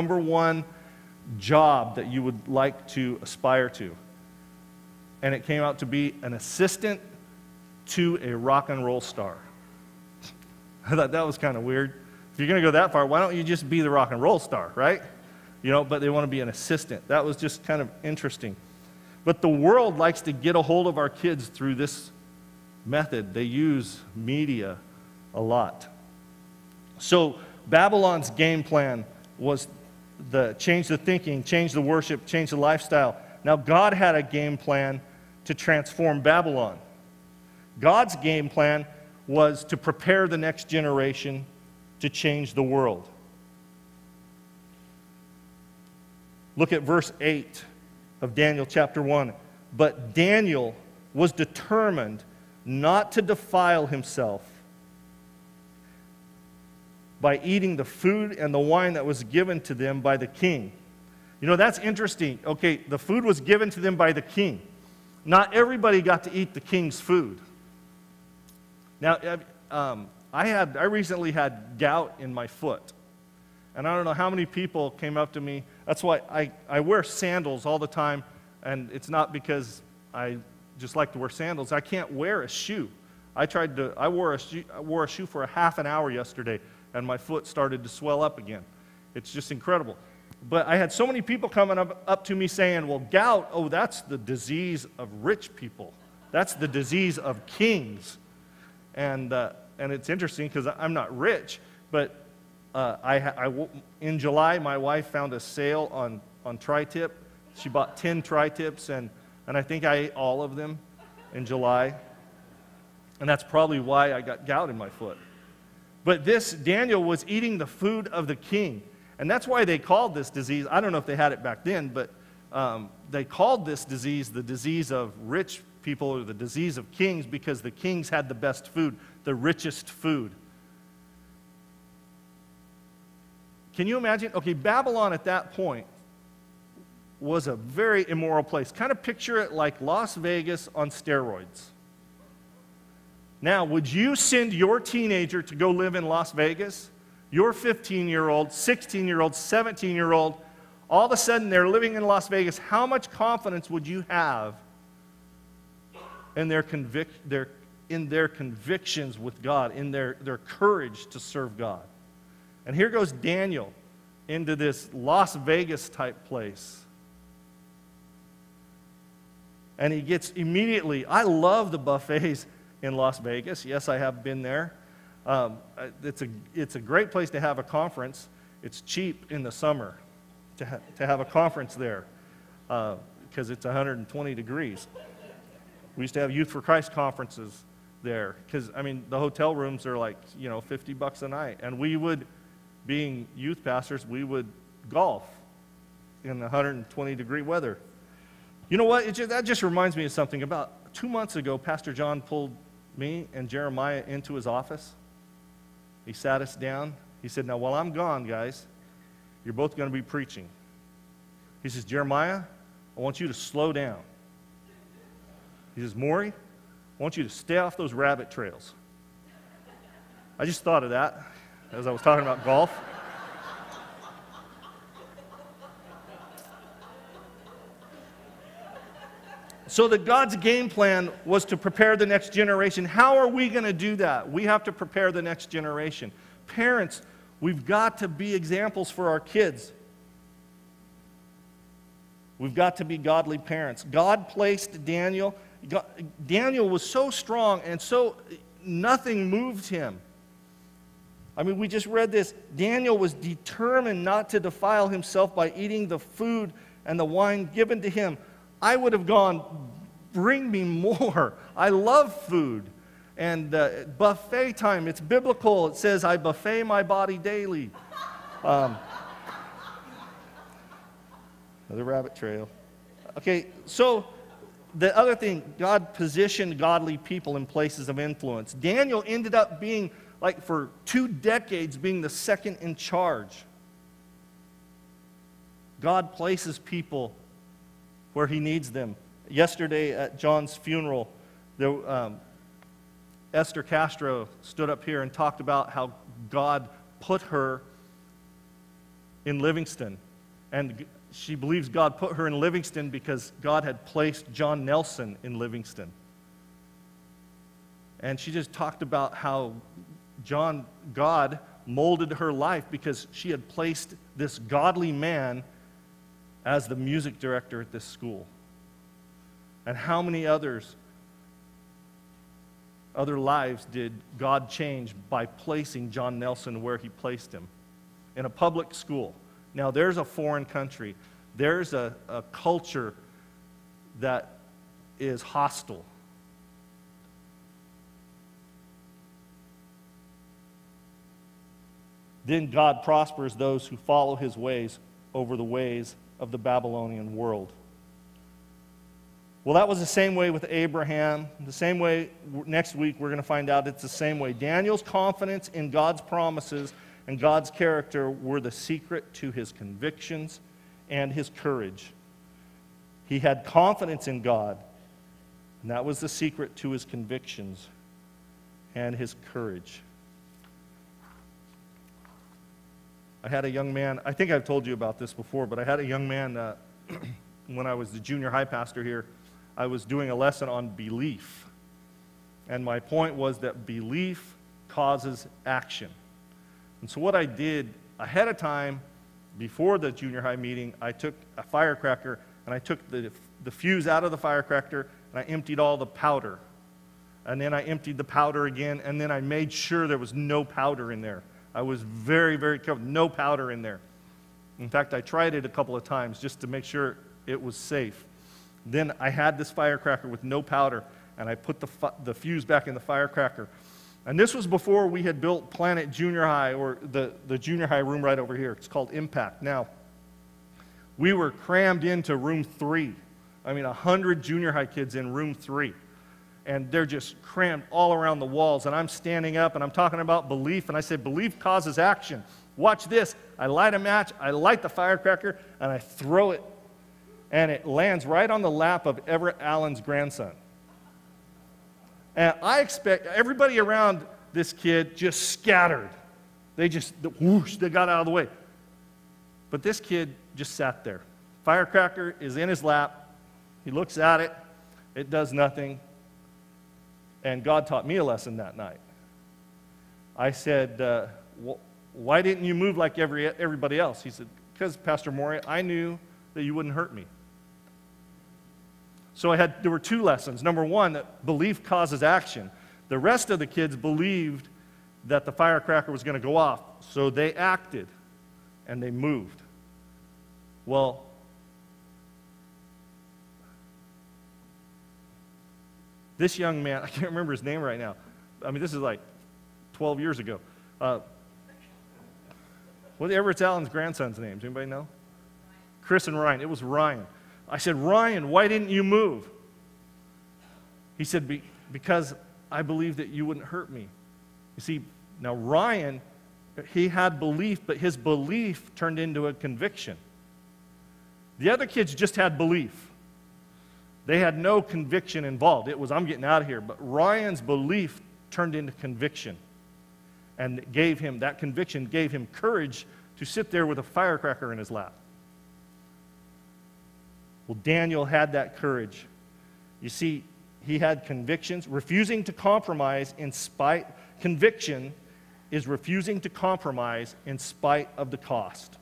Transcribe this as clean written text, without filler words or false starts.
number one job that you would like to aspire to? And it came out to be an assistant to a rock and roll star. I thought that was kind of weird. If you're going to go that far, why don't you just be the rock and roll star, right? You know, but they want to be an assistant. That was just kind of interesting. But the world likes to get a hold of our kids through this method. They use media a lot. So Babylon's game plan was change the thinking, change the worship, change the lifestyle. Now God had a game plan to transform Babylon. God's game plan was to prepare the next generation to change the world. Look at verse 8 of Daniel chapter 1. But Daniel was determined not to defile himself by eating the food and the wine that was given to them by the king. You know, that's interesting. Okay, the food was given to them by the king. Not everybody got to eat the king's food. Now, I recently had gout in my foot. And I don't know how many people came up to me. That's why I wear sandals all the time. And it's not because I just like to wear sandals. I can't wear a shoe. I wore a shoe for a half an hour yesterday, and my foot started to swell up again. It's just incredible. But I had so many people coming up to me saying, well, gout, oh, that's the disease of rich people. That's the disease of kings. And it's interesting because I'm not rich, but in July, my wife found a sale on tri-tip. She bought 10 tri-tips, and I think I ate all of them in July. And that's probably why I got gout in my foot. But Daniel was eating the food of the king. And that's why they called this disease, I don't know if they had it back then, but they called this disease the disease of rich people, or the disease of kings, because the kings had the best food, the richest food. Can you imagine? Okay, Babylon at that point was a very immoral place. Kind of picture it like Las Vegas on steroids. Now, would you send your teenager to go live in Las Vegas? Your 15-year-old, 16-year-old, 17-year-old, all of a sudden they're living in Las Vegas. How much confidence would you have in their convictions with God, in their courage to serve God? And here goes Daniel into this Las Vegas type place. And he gets immediately, I love the buffets in Las Vegas. Yes, I have been there. It's a great place to have a conference. It's cheap in the summer to have a conference there because it's 120 degrees. We used to have Youth for Christ conferences there because, I mean, the hotel rooms are like, $50 a night. And we would, being youth pastors, we would golf in 120-degree weather. You know what? That just reminds me of something. About 2 months ago, Pastor John pulled me and Jeremiah into his office. He sat us down. He said, now, while I'm gone, guys, you're both going to be preaching. He says, Jeremiah, I want you to slow down. He says, Morri, I want you to stay off those rabbit trails. I just thought of that as I was talking about golf. So that God's game plan was to prepare the next generation. How are we going to do that? We have to prepare the next generation. Parents, we've got to be examples for our kids. We've got to be godly parents. God placed Daniel. Daniel was so strong and so nothing moved him. I mean, we just read this. Daniel was determined not to defile himself by eating the food and the wine given to him. I would have gone, bring me more. I love food. And buffet time, it's biblical. It says, I buffet my body daily. Another rabbit trail. Okay, so the other thing, God positioned godly people in places of influence. Daniel ended up being, like for 2 decades, being the second in charge. God places people where he needs them. Yesterday at John's funeral, Esther Castro stood up here and talked about how God put her in Livingston. And she believes God put her in Livingston because God had placed John Nelson in Livingston. And she just talked about how God molded her life because she had placed this godly man as the music director at this school. And how many other lives did God change by placing John Nelson where he placed him? In a public school. Now, there's a foreign country. There's a culture that is hostile. Then God prospers those who follow his ways over the ways of the Babylonian world. Well, that was the same way with Abraham. The same way, next week we're going to find out it's the same way. Daniel's confidence in God's promises and God's character were the secret to his convictions and his courage. He had confidence in God, and that was the secret to his convictions and his courage. I had a young man, I think I've told you about this before, but I had a young man when I was the junior high pastor here. I was doing a lesson on belief. And my point was that belief causes action. And so what I did ahead of time, before the junior high meeting, I took a firecracker and I took the fuse out of the firecracker and I emptied all the powder. And then I emptied the powder again, and then I made sure there was no powder in there. I was very, very careful. No powder in there. In fact, I tried it a couple of times just to make sure it was safe. Then I had this firecracker with no powder, and I put the fuse back in the firecracker. And this was before we had built Planet Junior High, or the junior high room right over here. It's called Impact. Now, we were crammed into room 3. 100 junior high kids in room 3. And they're just crammed all around the walls. And I'm standing up, and I'm talking about belief. And I said, belief causes action. Watch this. I light a match, I light the firecracker, and I throw it. And it lands right on the lap of Everett Allen's grandson. And I expect everybody around this kid just scattered. They just, whoosh, they got out of the way. But this kid just sat there. Firecracker is in his lap. He looks at it. It does nothing. And God taught me a lesson that night. I said, why didn't you move like everybody else? He said, because, Pastor Morri, I knew that you wouldn't hurt me. So there were 2 lessons. Number 1, that belief causes action. The rest of the kids believed that the firecracker was going to go off, so they acted and they moved. Well, this young man, I can't remember his name right now. This is like 12 years ago. What are Everett Allen's grandsons' names? Anybody know? Chris and Ryan. It was Ryan. I said, Ryan, why didn't you move? He said, because I believed that you wouldn't hurt me. You see, now Ryan, he had belief, but his belief turned into a conviction. The other kids just had belief. They had no conviction involved. It was, I'm getting out of here. But Ryan's belief turned into conviction. And that conviction gave him courage to sit there with a firecracker in his lap. Well, Daniel had that courage. You see, he had convictions. Refusing to compromise conviction is refusing to compromise in spite of the cost.